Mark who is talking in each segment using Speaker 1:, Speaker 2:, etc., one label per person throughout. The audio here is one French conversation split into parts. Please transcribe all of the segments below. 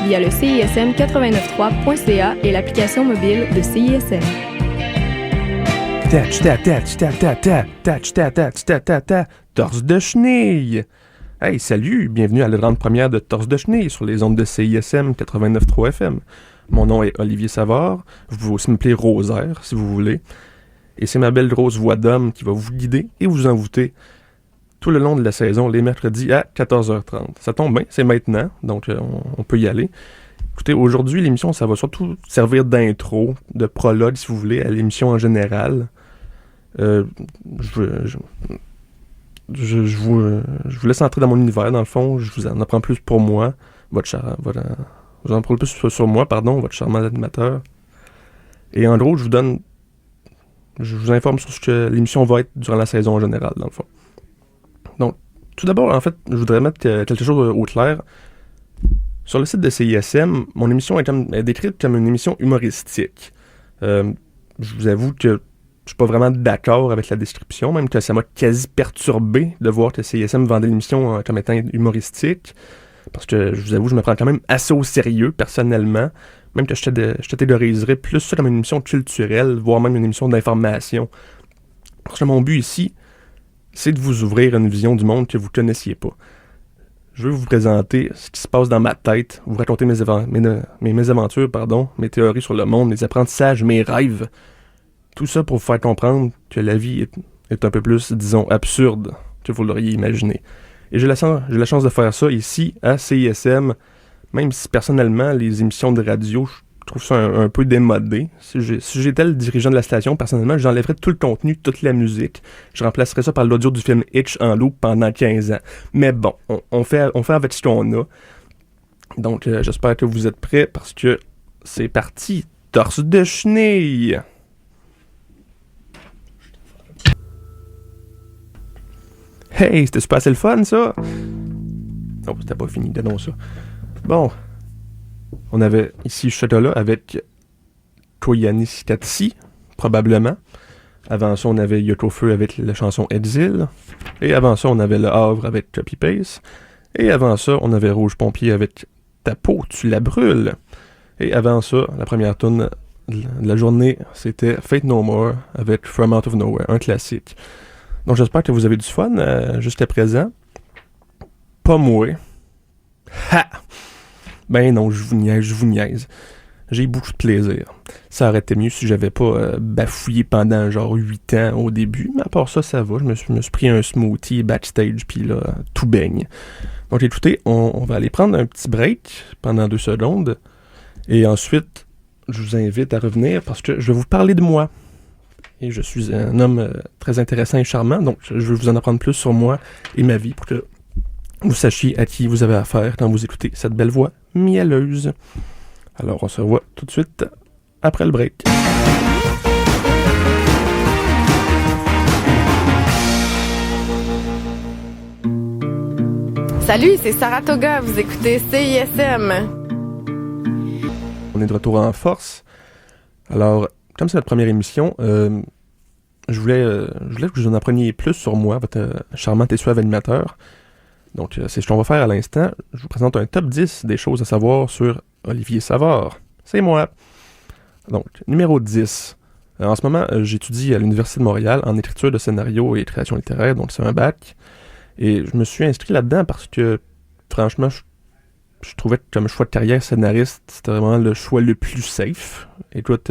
Speaker 1: via le CISM893.ca et l'application mobile de CISM.
Speaker 2: Torse de chenille! Hey, salut! Bienvenue à la grande première de Torse de chenille sur les ondes de CISM 89.3 FM. Mon nom est Olivier Savard. Vous pouvez aussi m'appeler Rosaire, si vous voulez. Et c'est ma belle grosse voix d'homme qui va vous guider et vous envoûter tout le long de la saison, les mercredis à 14h30. Ça tombe bien, c'est maintenant, donc on peut y aller. Écoutez, aujourd'hui, l'émission, ça va surtout servir d'intro, de prologue, si vous voulez, à l'émission en général. Je vous laisse entrer dans mon univers, dans le fond. Je vous en apprends plus pour moi. Je vous en apprends plus sur moi, votre charmant animateur. Et en gros, je vous informe sur ce que l'émission va être durant la saison en général, dans le fond. Donc, tout d'abord, en fait, je voudrais mettre quelque chose au clair. Sur le site de CISM, mon émission est décrite comme une émission humoristique. Je vous avoue que je suis pas vraiment d'accord avec la description, même que ça m'a quasi perturbé de voir que CISM vendait l'émission comme étant humoristique. Parce que, je vous avoue, je me prends quand même assez au sérieux, personnellement. Même que je catégoriserais plus ça comme une émission culturelle, voire même une émission d'information. Parce que mon but ici, c'est de vous ouvrir une vision du monde que vous ne connaissiez pas. Je veux vous présenter ce qui se passe dans ma tête, vous raconter mes aventures, mes théories sur le monde, mes apprentissages, mes rêves. Tout ça pour vous faire comprendre que la vie est un peu plus, disons, absurde que vous l'auriez imaginé. Et j'ai la chance de faire ça ici, à CISM, même si personnellement, les émissions de radio, je trouve ça un peu démodé. Si j'étais le dirigeant de la station, personnellement, j'enlèverais tout le contenu, toute la musique. Je remplacerais ça par l'audio du film Hitch en loop pendant 15 ans. Mais bon, on fait avec ce qu'on a. Donc, j'espère que vous êtes prêts parce que c'est parti. Torse de chenille! Hey, c'était super assez le fun, ça! Non, c'était pas fini, donnons ça. Bon, on avait ici Chocolat avec Koyaanisqatsi, Katsi, probablement. Avant ça, on avait Yoko Feu avec la chanson Exil. Et avant ça, on avait Le Havre avec Copy Paste. Et avant ça, on avait Rouge Pompier avec Ta peau, tu la brûles. Et avant ça, la première tune de la journée, c'était Fate No More avec From Out of Nowhere, un classique. Donc j'espère que vous avez du fun jusqu'à présent. Pas moi. Ha! Ben non, je vous niaise. J'ai beaucoup de plaisir. Ça aurait été mieux si j'avais pas bafouillé pendant genre 8 ans au début, mais à part ça, ça va. Je me suis pris un smoothie backstage, puis là, tout baigne. Donc écoutez, on va aller prendre un petit break pendant 2 secondes, et ensuite, je vous invite à revenir parce que je vais vous parler de moi. Et je suis un homme très intéressant et charmant, donc je vais vous en apprendre plus sur moi et ma vie pour que vous sachiez à qui vous avez affaire quand vous écoutez cette belle voix mielleuse. Alors, on se revoit tout de suite après le break.
Speaker 3: Salut, c'est Saratoga, vous écoutez CISM.
Speaker 2: On est de retour en force. Alors, comme c'est notre première émission, je voulais que vous en appreniez plus sur moi, votre charmant et suave animateur. Donc, c'est ce qu'on va faire à l'instant. Je vous présente un top 10 des choses à savoir sur Olivier Savard. C'est moi. Donc, numéro 10. En ce moment, j'étudie à l'Université de Montréal en écriture de scénario et création littéraire, donc c'est un bac. Et je me suis inscrit là-dedans parce que, franchement, je trouvais que comme choix de carrière scénariste, c'était vraiment le choix le plus safe. Écoute,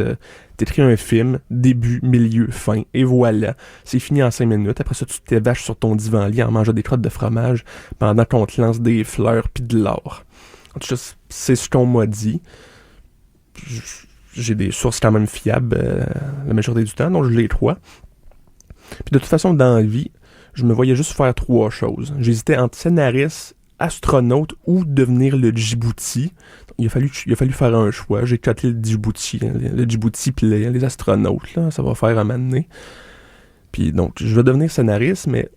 Speaker 2: t'écris un film, début, milieu, fin, et voilà. C'est fini en 5 minutes. Après ça, tu t'évaches sur ton divan-lit en mangeant des crottes de fromage pendant qu'on te lance des fleurs pis de l'or. En tout cas, c'est ce qu'on m'a dit. J'ai des sources quand même fiables la majorité du temps, donc je les crois. Puis de toute façon, dans la vie, je me voyais juste faire 3 choses. J'hésitais entre scénariste, astronaute ou devenir le Djibouti. Il a fallu faire un choix. J'ai coté le Djibouti puis les astronautes, là, ça va faire un moment donné. Puis donc, je vais devenir scénariste, mais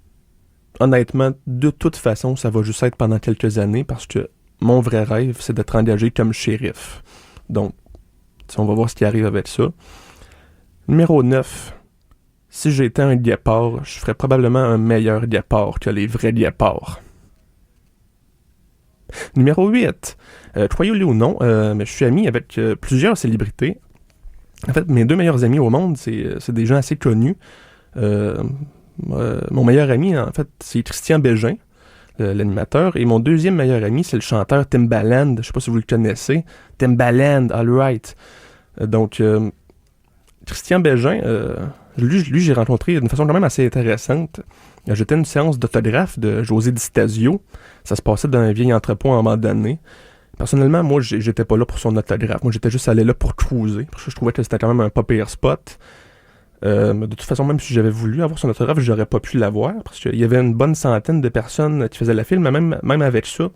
Speaker 2: honnêtement, de toute façon, ça va juste être pendant quelques années parce que mon vrai rêve, c'est d'être engagé comme shérif. Donc, on va voir ce qui arrive avec ça. Numéro 9. Si j'étais un guépard, je ferais probablement un meilleur guépard que les vrais guépards. Numéro 8. Croyez-le ou non, mais je suis ami avec plusieurs célébrités. En fait, mes 2 meilleurs amis au monde, c'est des gens assez connus. Mon meilleur ami, en fait, c'est Christian Bégin, l'animateur. Et mon deuxième meilleur ami, c'est le chanteur Timbaland. Je sais pas si vous le connaissez. Timbaland, alright. Donc, Christian Bégin, lui, j'ai rencontré d'une façon quand même assez intéressante. J'étais à une séance d'autographe de José Di Stasio. Ça se passait dans un vieil entrepôt à un moment donné. Personnellement, moi, j'étais pas là pour son autographe. Moi, j'étais juste allé là pour cruiser. Parce que je trouvais que c'était quand même un pas pire spot. Mais de toute façon, même si j'avais voulu avoir son autographe, j'aurais pas pu l'avoir. Parce qu'il y avait une bonne centaine de personnes qui faisaient la file. Mais même avec ça,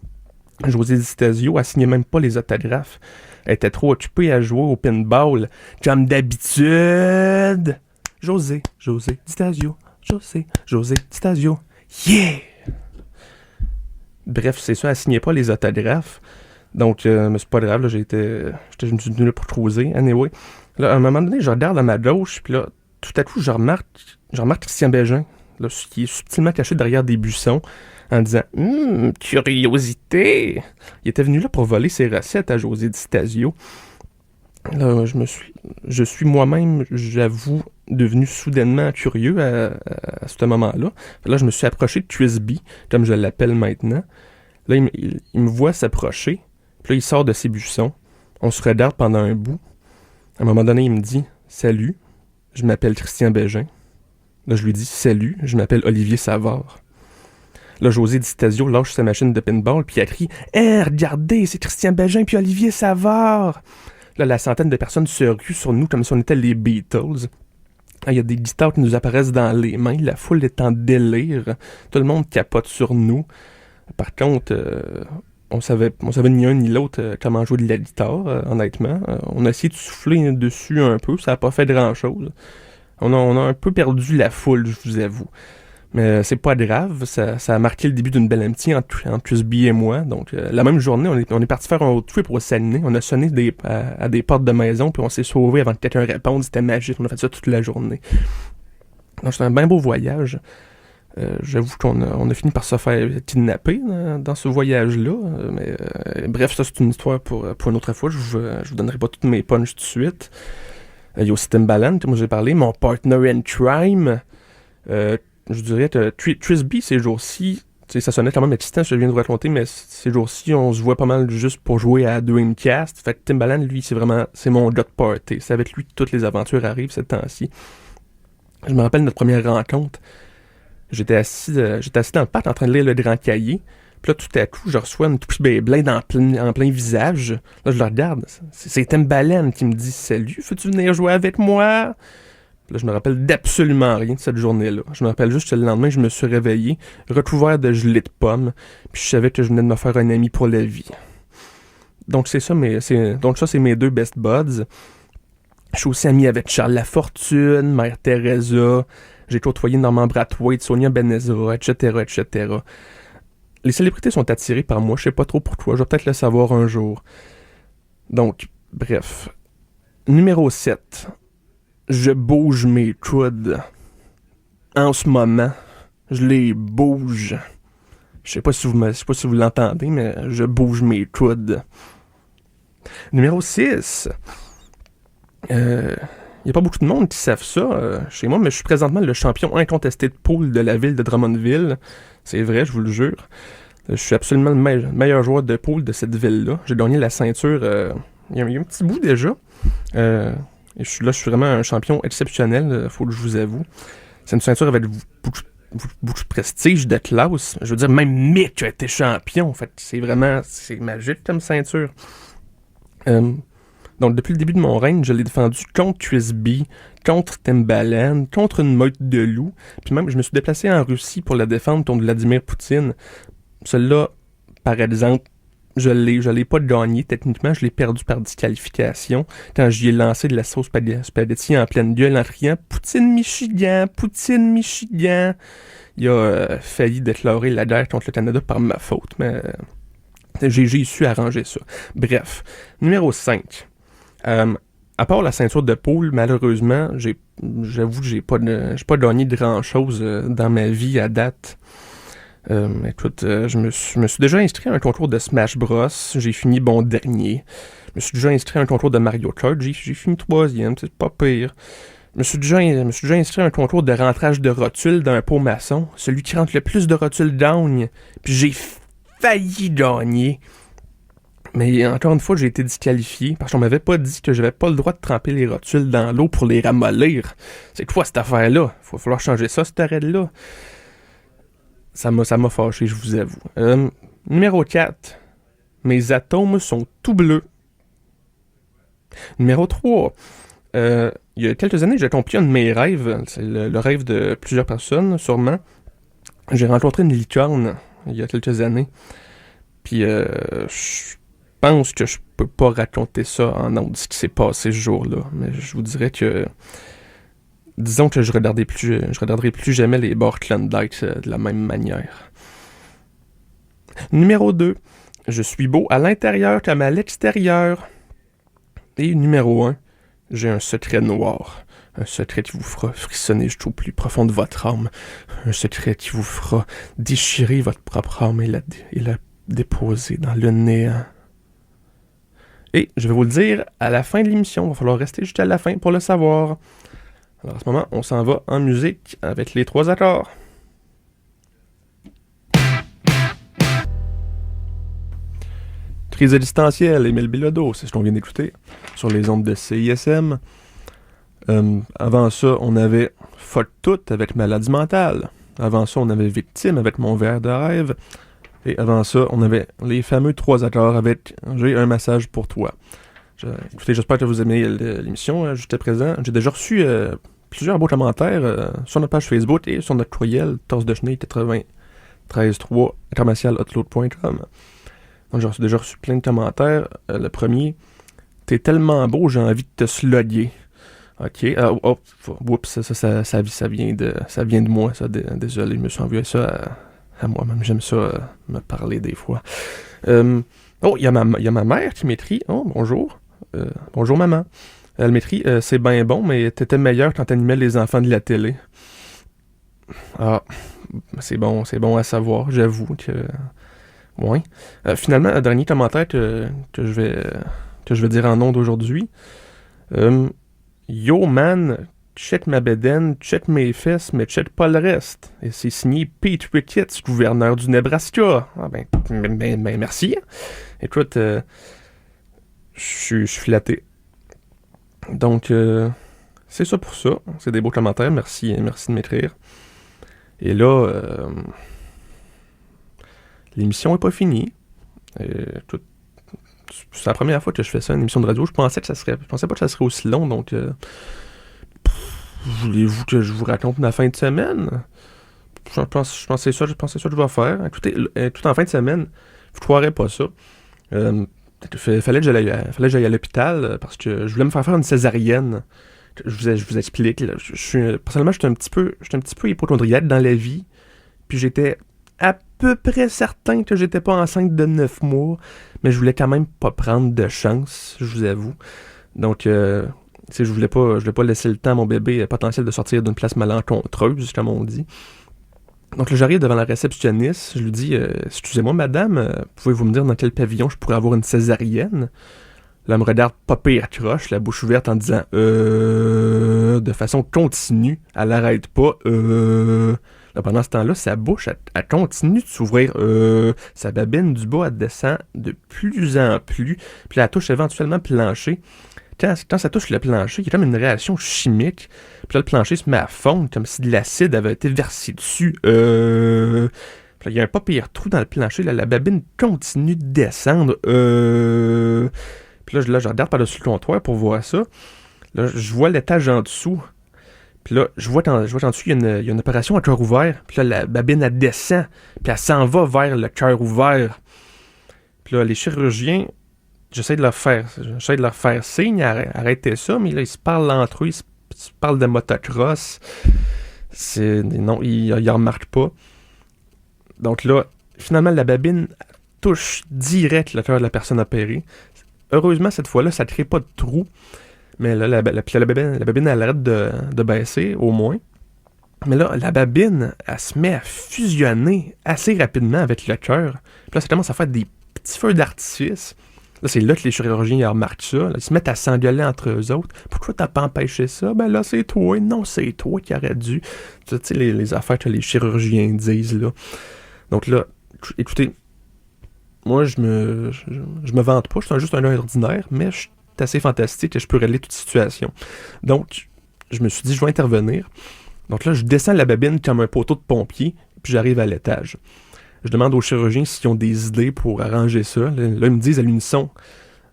Speaker 2: José Di Stasio, elle signait même pas les autographes. Elle était trop occupée à jouer au pinball. Comme d'habitude. José Di Stasio. José Di Stasio. Yeah! Bref, c'est ça, elle signait pas les autographes. Donc, mais c'est pas grave, là, j'étais venu là pour cruiser. Anyway, là, à un moment donné, je regarde à ma gauche, puis là, tout à coup, je remarque Christian Bégin, là, qui est subtilement caché derrière des buissons, en disant « curiosité! » Il était venu là pour voler ses recettes à José Di Stasio. Là, je suis moi-même, j'avoue, devenu soudainement curieux à ce moment-là. Là, je me suis approché de Twisby, comme je l'appelle maintenant. Là, il me voit s'approcher. Puis là, il sort de ses buissons. On se regarde pendant un bout. À un moment donné, il me dit « Salut, je m'appelle Christian Bégin. » Là, je lui dis « Salut, je m'appelle Olivier Savard. » Là, José Di Stasio lâche sa machine de pinball, puis il crie « Hey, regardez, c'est Christian Bégin puis Olivier Savard! » Là, la centaine de personnes se ruent sur nous comme si on était les Beatles. Il y a des guitares qui nous apparaissent dans les mains. La foule est en délire. Tout le monde capote sur nous. Par contre, on savait ni un ni l'autre comment jouer de la guitare, honnêtement. On a essayé de souffler dessus un peu. Ça n'a pas fait grand-chose. On a un peu perdu la foule, je vous avoue. Mais c'est pas grave, ça a marqué le début d'une belle amitié entre Twisby et moi. Donc, la même journée, on est parti faire un road trip au Saguenay. On a sonné à des portes de maison, puis on s'est sauvé avant que quelqu'un réponde. C'était magique, on a fait ça toute la journée. Donc, c'était un bien beau voyage. J'avoue qu'on a fini par se faire kidnapper dans ce voyage-là. Mais bref, ça, c'est une histoire pour une autre fois. Je vous donnerai pas toutes mes punches tout de suite. Il y a aussi Timbaland, comme j'ai parlé, mon partner in crime. Je dirais que Twisby, ces jours-ci, ça sonnait quand même excitant, je viens de vous raconter, mais ces jours-ci, on se voit pas mal juste pour jouer à Dreamcast. Fait que Timbaland, lui, c'est mon gars de party. C'est avec lui que toutes les aventures arrivent ces temps-ci. Je me rappelle notre première rencontre. J'étais assis dans le parc en train de lire le grand cahier. Puis là, tout à coup, je reçois une touche Beyblade en plein visage. Là, je le regarde. C'est Timbaland qui me dit « Salut, veux-tu venir jouer avec moi? » Là, je me rappelle d'absolument rien de cette journée-là. Je me rappelle juste que le lendemain, je me suis réveillé, recouvert de gelée de pommes, puis je savais que je venais de me faire un ami pour la vie. Donc, c'est ça, c'est mes 2 best buds. Je suis aussi ami avec Charles Lafortune, Mère Teresa, j'ai côtoyé Norman Brathwaite, Sonia Benezra, etc., etc. Les célébrités sont attirées par moi, je sais pas trop pourquoi, je vais peut-être le savoir un jour. Donc, bref. Numéro 7. Je bouge mes coudes. En ce moment, je les bouge. Je sais pas si vous l'entendez, mais je bouge mes coudes. Numéro 6. Il n'y a pas beaucoup de monde qui savent ça chez moi, mais je suis présentement le champion incontesté de pool de la ville de Drummondville. C'est vrai, je vous le jure. Je suis absolument le meilleur joueur de pool de cette ville-là. J'ai gagné la ceinture il y a un petit bout déjà. Et je suis vraiment un champion exceptionnel, faut que je vous avoue. C'est une ceinture avec beaucoup de prestige, de classe. Je veux dire, même Mick a été champion. En fait, c'est magique comme ceinture. Donc, depuis le début de mon règne, je l'ai défendu contre Twisby, contre Timbaland, contre une meute de loups. Puis même, je me suis déplacé en Russie pour la défendre contre Vladimir Poutine. Celle-là, par exemple, je l'ai pas gagné techniquement, je l'ai perdu par disqualification quand j'y ai lancé de la sauce spaghetti en pleine gueule en criant « Poutine Michigan! Poutine Michigan! » Il a failli déclarer la guerre contre le Canada par ma faute, mais j'ai su arranger ça. Bref, numéro 5. À part la ceinture de poule, malheureusement, j'avoue que j'ai pas gagné grand-chose dans ma vie à date. Écoute, je me suis déjà inscrit à un concours de Smash Bros. J'ai fini bon dernier. Je me suis déjà inscrit à un concours de Mario Kart. J'ai fini troisième, c'est pas pire. Je me suis déjà inscrit à un concours de rentrage de rotules dans un pot maçon. Celui qui rentre le plus de rotules gagne. Puis j'ai failli gagner. Mais encore une fois, j'ai été disqualifié parce qu'on m'avait pas dit que j'avais pas le droit de tremper les rotules dans l'eau pour les ramollir. C'est quoi cette affaire-là? Il va falloir changer ça, cette arrêt-là. Ça m'a fâché, je vous avoue. Numéro 4. Mes atomes sont tout bleus. Numéro 3. Il y a quelques années, j'ai accompli un de mes rêves. C'est le rêve de plusieurs personnes, sûrement. J'ai rencontré une licorne il y a quelques années. Puis, je pense que je peux pas raconter ça en ondes, ce qui s'est passé ce jour-là. Mais je vous dirais que... Disons que je regarderai plus jamais les bords Klondike de la même manière. Numéro 2. Je suis beau à l'intérieur comme à l'extérieur. Et numéro 1. J'ai un secret noir. Un secret qui vous fera frissonner jusqu'au plus profond de votre âme. Un secret qui vous fera déchirer votre propre âme et la déposer dans le néant. Et je vais vous le dire à la fin de l'émission. Il va falloir rester jusqu'à la fin pour le savoir. Alors à ce moment, on s'en va en musique avec les 3 accords. Crise existentielle, Émile Bilodeau, c'est ce qu'on vient d'écouter sur les ondes de CISM. Avant ça, on avait Fuck tout avec Maladie mentale. Avant ça, on avait Victime avec Mon verre de rêve. Et avant ça, on avait les fameux 3 accords avec J'ai un massage pour toi. Écoutez, j'espère que vous aimez l'émission jusqu'à présent. J'ai déjà reçu plusieurs beaux commentaires sur notre page Facebook et sur notre courriel torsedechenille93.3@hotload.com. Donc j'ai déjà reçu plein de commentaires. Le premier, t'es tellement beau, j'ai envie de te slugger. Ok, oups, ça vient de moi, ça. Désolé, je me suis envoyé ça à moi-même. J'aime ça me parler des fois. Il y a ma mère qui m'écrit. Oh, bonjour. Bonjour maman. Elle m'écrit, c'est bien bon, mais t'étais meilleur quand t'animais les enfants de la télé. Ah, c'est bon à savoir, j'avoue que... Ouais. Finalement, un dernier commentaire que je vais dire en ondes aujourd'hui. Yo man, check ma bédaine, check mes fesses, mais check pas le reste. Et c'est signé Pete Ricketts, gouverneur du Nebraska. Ah ben merci. Écoute, je suis flatté. Donc, c'est ça pour ça. C'est des beaux commentaires. Merci de m'écrire. Et là, l'émission n'est pas finie. C'est la première fois que je fais ça, une émission de radio. Je pensais pas que ça serait aussi long. Donc, voulez-vous que je vous raconte la fin de semaine? Je pensais ça que je vais faire. Écoutez, tout en fin de semaine, vous ne croirez pas ça. Fallait que j'aille à l'hôpital parce que je voulais me faire une césarienne. Je vous explique. Là, personnellement, j'étais un petit peu hypocondriaque dans la vie. Puis j'étais à peu près certain que j'étais pas enceinte de 9 mois. Mais je voulais quand même pas prendre de chance, je vous avoue. Donc, je voulais pas laisser le temps à mon bébé potentiel de sortir d'une place malencontreuse, comme on dit. Donc là, j'arrive devant la réceptionniste, je lui dis « Excusez-moi, madame, pouvez-vous me dire dans quel pavillon je pourrais avoir une césarienne? » Là, elle me regarde pas pire croche, la bouche ouverte en disant « de façon continue, elle arrête pas, Là, pendant ce temps-là, sa bouche, elle continue de s'ouvrir, sa babine du bas, elle descend de plus en plus, puis elle touche éventuellement le plancher. Quand ça touche le plancher, il y a comme une réaction chimique. Puis là, le plancher se met à fondre comme si de l'acide avait été versé dessus. Puis là, il y a un pas pire trou dans le plancher. Là, la babine continue de descendre. Puis là, je regarde par-dessus le comptoir pour voir ça. Là, je vois l'étage en dessous. Puis là, je vois qu'en dessous, il y a une opération à cœur ouvert. Puis là, la babine, elle descend. Puis elle s'en va vers le cœur ouvert. Puis là, les chirurgiens... J'essaie de leur faire signe, arrêtez ça, mais là, ils se parlent entre eux, ils se parlent de motocross. Non, ils remarquent pas. Donc là, finalement, la babine touche direct le cœur de la personne opérée. Heureusement, cette fois-là, ça ne crée pas de trou. Mais là, la babine, elle arrête de baisser, au moins. Mais là, la babine, elle se met à fusionner assez rapidement avec le cœur. Puis là, ça commence à faire des petits feux d'artifice. Là, c'est là que les chirurgiens ils remarquent ça. Là, ils se mettent à s'engueuler entre eux autres. Pourquoi t'as pas empêché ça? Ben là, c'est toi. Non, c'est toi qui aurais dû. Tu sais, les affaires que les chirurgiens disent, là. Donc là, écoutez, moi, je me vante pas. Je suis juste un homme ordinaire, mais je suis assez fantastique et je peux régler toute situation. Donc, je me suis dit, je vais intervenir. Donc là, je descends la babine comme un poteau de pompier, puis j'arrive à l'étage. Je demande aux chirurgiens s'ils ont des idées pour arranger ça. Là, ils me disent à l'unisson,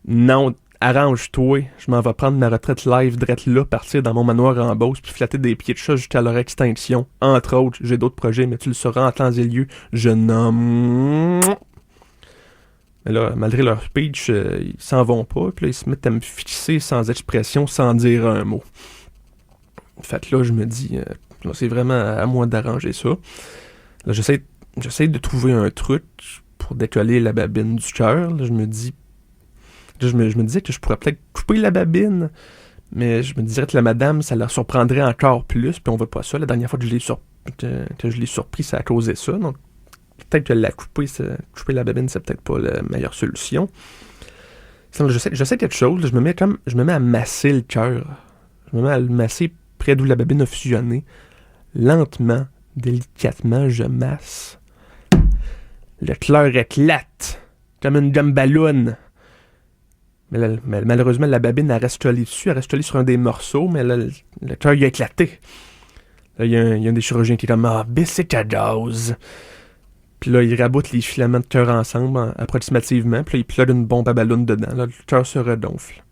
Speaker 2: non, arrange-toi, je m'en vais prendre ma retraite live drette là, partir dans mon manoir en Beauce, puis flatter des pieds de chat jusqu'à leur extinction. Entre autres, j'ai d'autres projets, mais tu le sauras en temps et lieu, je nomme... Mais là, malgré leur speech, ils s'en vont pas, puis là, ils se mettent à me fixer sans expression, sans dire un mot. Fait que là, je me dis, c'est vraiment à moi d'arranger ça. Là, j'essaie de trouver un truc pour décoller la babine du cœur. Là, je me disais que je pourrais peut-être couper la babine, mais je me dirais que la madame, ça la surprendrait encore plus, puis on veut pas ça. La dernière fois que je l'ai surpris, ça a causé ça. Donc, peut-être que couper la babine, c'est peut-être pas la meilleure solution. Sinon, j'essaie quelque chose. Là, je me mets à masser le cœur. Je me mets à le masser près d'où la babine a fusionné. Lentement, délicatement, je masse. Le cœur éclate comme une gomme ballon. Mais malheureusement, la babine, elle reste collée dessus. Elle reste collée sur un des morceaux, mais là, le cœur, il a éclaté. Là, il y a un des chirurgiens qui est comme « Ah, baissez ta dose ». Puis là, il raboute les filaments de cœur ensemble, approximativement. Puis là, il plug une bombe à ballon dedans. Là, le cœur se redonfle.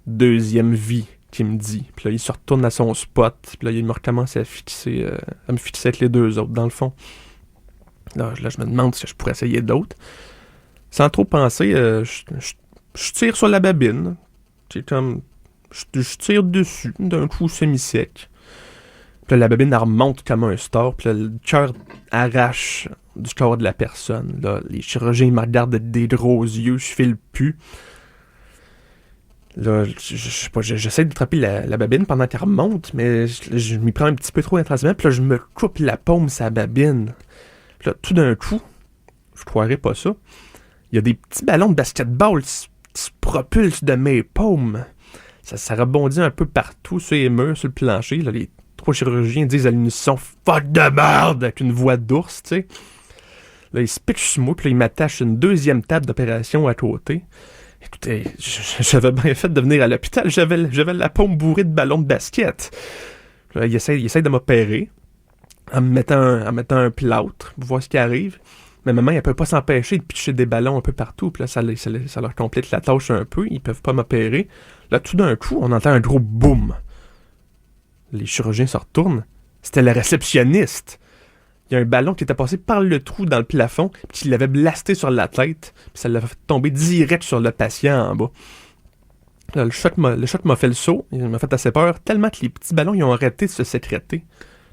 Speaker 2: Deuxième vie, qu'il me dit. Puis là, il se retourne à son spot. Puis là, il me recommence à me fixer avec les deux autres, dans le fond. Là, je me demande si je pourrais essayer d'autres. Sans trop penser, je tire sur la babine. C'est comme... Je tire dessus, d'un coup semi-sec. Puis là, la babine, elle remonte comme un star. Puis là, le cœur arrache du corps de la personne. Là, les chirurgiens, ils me regardent des gros yeux. Je file plus. Là, j'essaie d'attraper la babine pendant qu'elle remonte, mais je m'y prends un petit peu trop intensément. Puis là, je me coupe la paume sa babine. Puis là, tout d'un coup, je croirais pas ça, il y a des petits ballons de basketball qui se propulsent de mes paumes. Ça rebondit un peu partout sur les murs, sur le plancher. Là, les trois chirurgiens disent à l'unisson « Fuck de merde » avec une voix d'ours, tu sais. Là, ils se pitchent sur moi, puis là, ils m'attachent une deuxième table d'opération à côté. Écoutez, j'avais bien fait de venir à l'hôpital. J'avais la paume bourrée de ballons de basket. Là, il essaie de m'opérer en me mettant un plâtre pour voir ce qui arrive. Mais ma main, elle peut pas s'empêcher de pitcher des ballons un peu partout. Puis là, ça leur complète la tâche un peu. Ils peuvent pas m'opérer. Là, tout d'un coup, on entend un gros boum. Les chirurgiens se retournent. C'était le réceptionniste. Il y a un ballon qui était passé par le trou dans le plafond, puis il l'avait blasté sur la tête, puis ça l'a fait tomber direct sur le patient en bas. Là, le choc m'a fait le saut, il m'a fait assez peur, tellement que les petits ballons ils ont arrêté de se sécréter.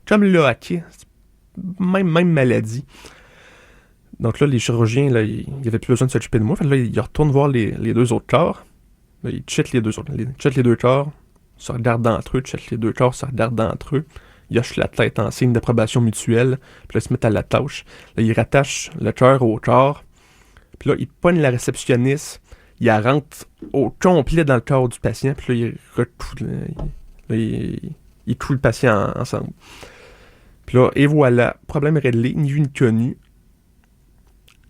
Speaker 2: Comme le hockey, même maladie. Donc là, les chirurgiens, là, ils n'avaient plus besoin de s'occuper de moi. Fait que là, ils retournent voir les deux autres corps. Là, ils checkent les deux corps, se regardent entre eux, checkent les deux corps, se regardent entre eux. Ils hochent la tête en signe d'approbation mutuelle. Puis là, ils se mettent à la tâche. Là, ils rattachent le cœur au corps. Puis là, ils pognent la réceptionniste. Ils la rentrent au complet dans le corps du patient. Puis là, ils clouent le patient ensemble. Puis là, et voilà, problème réglé, ni vu ni connu.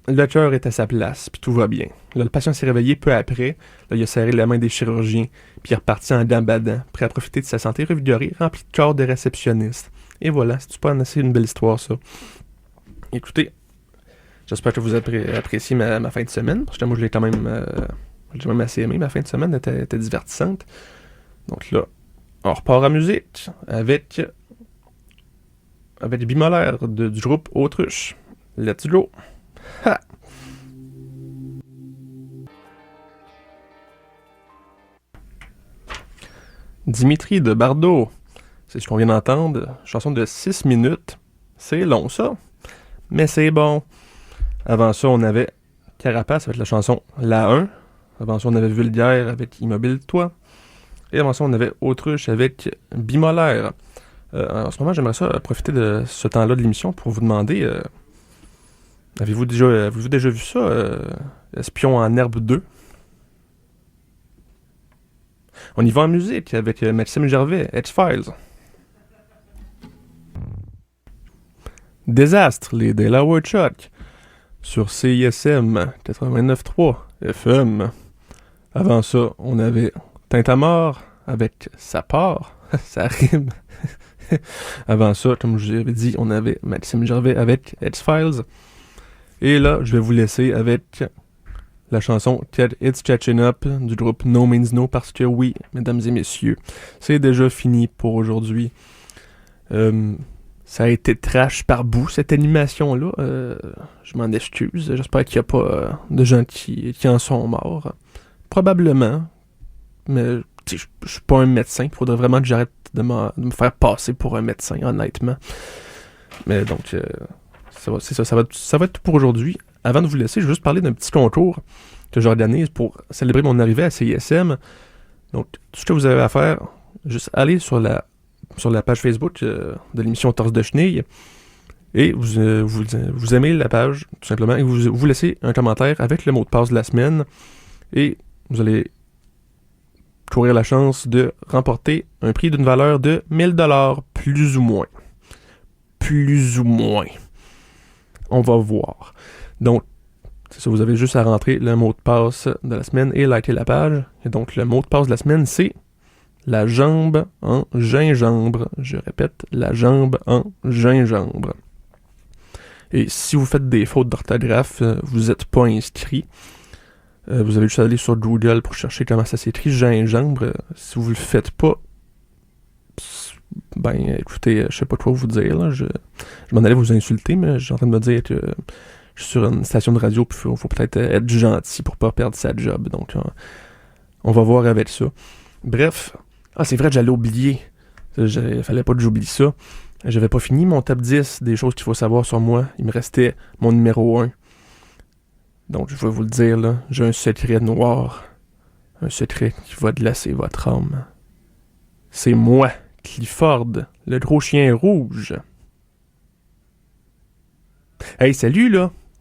Speaker 2: Le cœur est à sa place, puis tout va bien. Là, le patient s'est réveillé peu après. Là, il a serré la main des chirurgiens, puis il est reparti en dents-badants, prêt à profiter de sa santé revigorée, rempli de corps de réceptionnistes. Et voilà, c'est pas assez une belle histoire, ça. Écoutez, j'espère que vous appréciez ma fin de semaine, parce que moi, je l'ai quand même assez aimé. Ma fin de semaine était divertissante. Donc là, on repart à musique avec Bimolaire du groupe Autruche. Let's go! Ha! Dimitri de Bardot. C'est ce qu'on vient d'entendre. Chanson de 6 minutes. C'est long, ça. Mais c'est bon. Avant ça, on avait Carapace avec la chanson La 1. Avant ça, on avait Vulgaire avec Immobile Toi. Et avant ça, on avait Autruche avec Bimolaire. En ce moment, j'aimerais ça profiter de ce temps-là de l'émission pour vous demander avez-vous déjà vu ça, Espion en herbe 2? On y va en musique avec Maxime Gervais, X-Files. Désastre, les Delaware Chuck, sur CISM 89.3 FM. Avant ça, on avait Tintamarre avec Sa part, ça rime. Avant ça, comme je vous avais dit, on avait Maxime Gervais avec X-Files. Et là, je vais vous laisser avec la chanson It's Catching Up du groupe No Means No, parce que oui, mesdames et messieurs, c'est déjà fini pour aujourd'hui. Ça a été trash par bout, cette animation-là. Je m'en excuse. J'espère qu'il n'y a pas de gens qui en sont morts. Probablement. Mais je suis pas un médecin. Il faudrait vraiment que j'arrête de me faire passer pour un médecin, honnêtement. Mais donc, ça va être tout pour aujourd'hui. Avant de vous laisser, je vais juste parler d'un petit concours que j'organise pour célébrer mon arrivée à CISM. Donc, tout ce que vous avez à faire, juste aller sur la page Facebook de l'émission Torse de Chenille et vous aimez la page, tout simplement, et vous laissez un commentaire avec le mot de passe de la semaine et vous allez courir la chance de remporter un prix d'une valeur de 1000$, plus ou moins. Plus ou moins. On va voir. Donc, c'est ça, vous avez juste à rentrer le mot de passe de la semaine et liker la page. Et donc, le mot de passe de la semaine, c'est la jambe en gingembre. Je répète, la jambe en gingembre. Et si vous faites des fautes d'orthographe, vous n'êtes pas inscrit. Vous avez juste à aller sur Google pour chercher comment ça s'écrit, gingembre. Si vous le faites pas, ben écoutez, je sais pas quoi vous dire. Là. Je m'en allais vous insulter, mais je suis en train de me dire que je suis sur une station de radio, puis il faut peut-être être gentil pour pas perdre sa job. Donc, on va voir avec ça. Bref. Ah, c'est vrai que j'allais oublier. Il fallait pas que j'oublie ça. J'avais pas fini mon top 10 des choses qu'il faut savoir sur moi. Il me restait mon numéro 1. Donc, je vais vous le dire, là. J'ai un secret noir. Un secret qui va glacer votre âme. C'est moi, Clifford, le gros chien rouge. Hey, salut, là!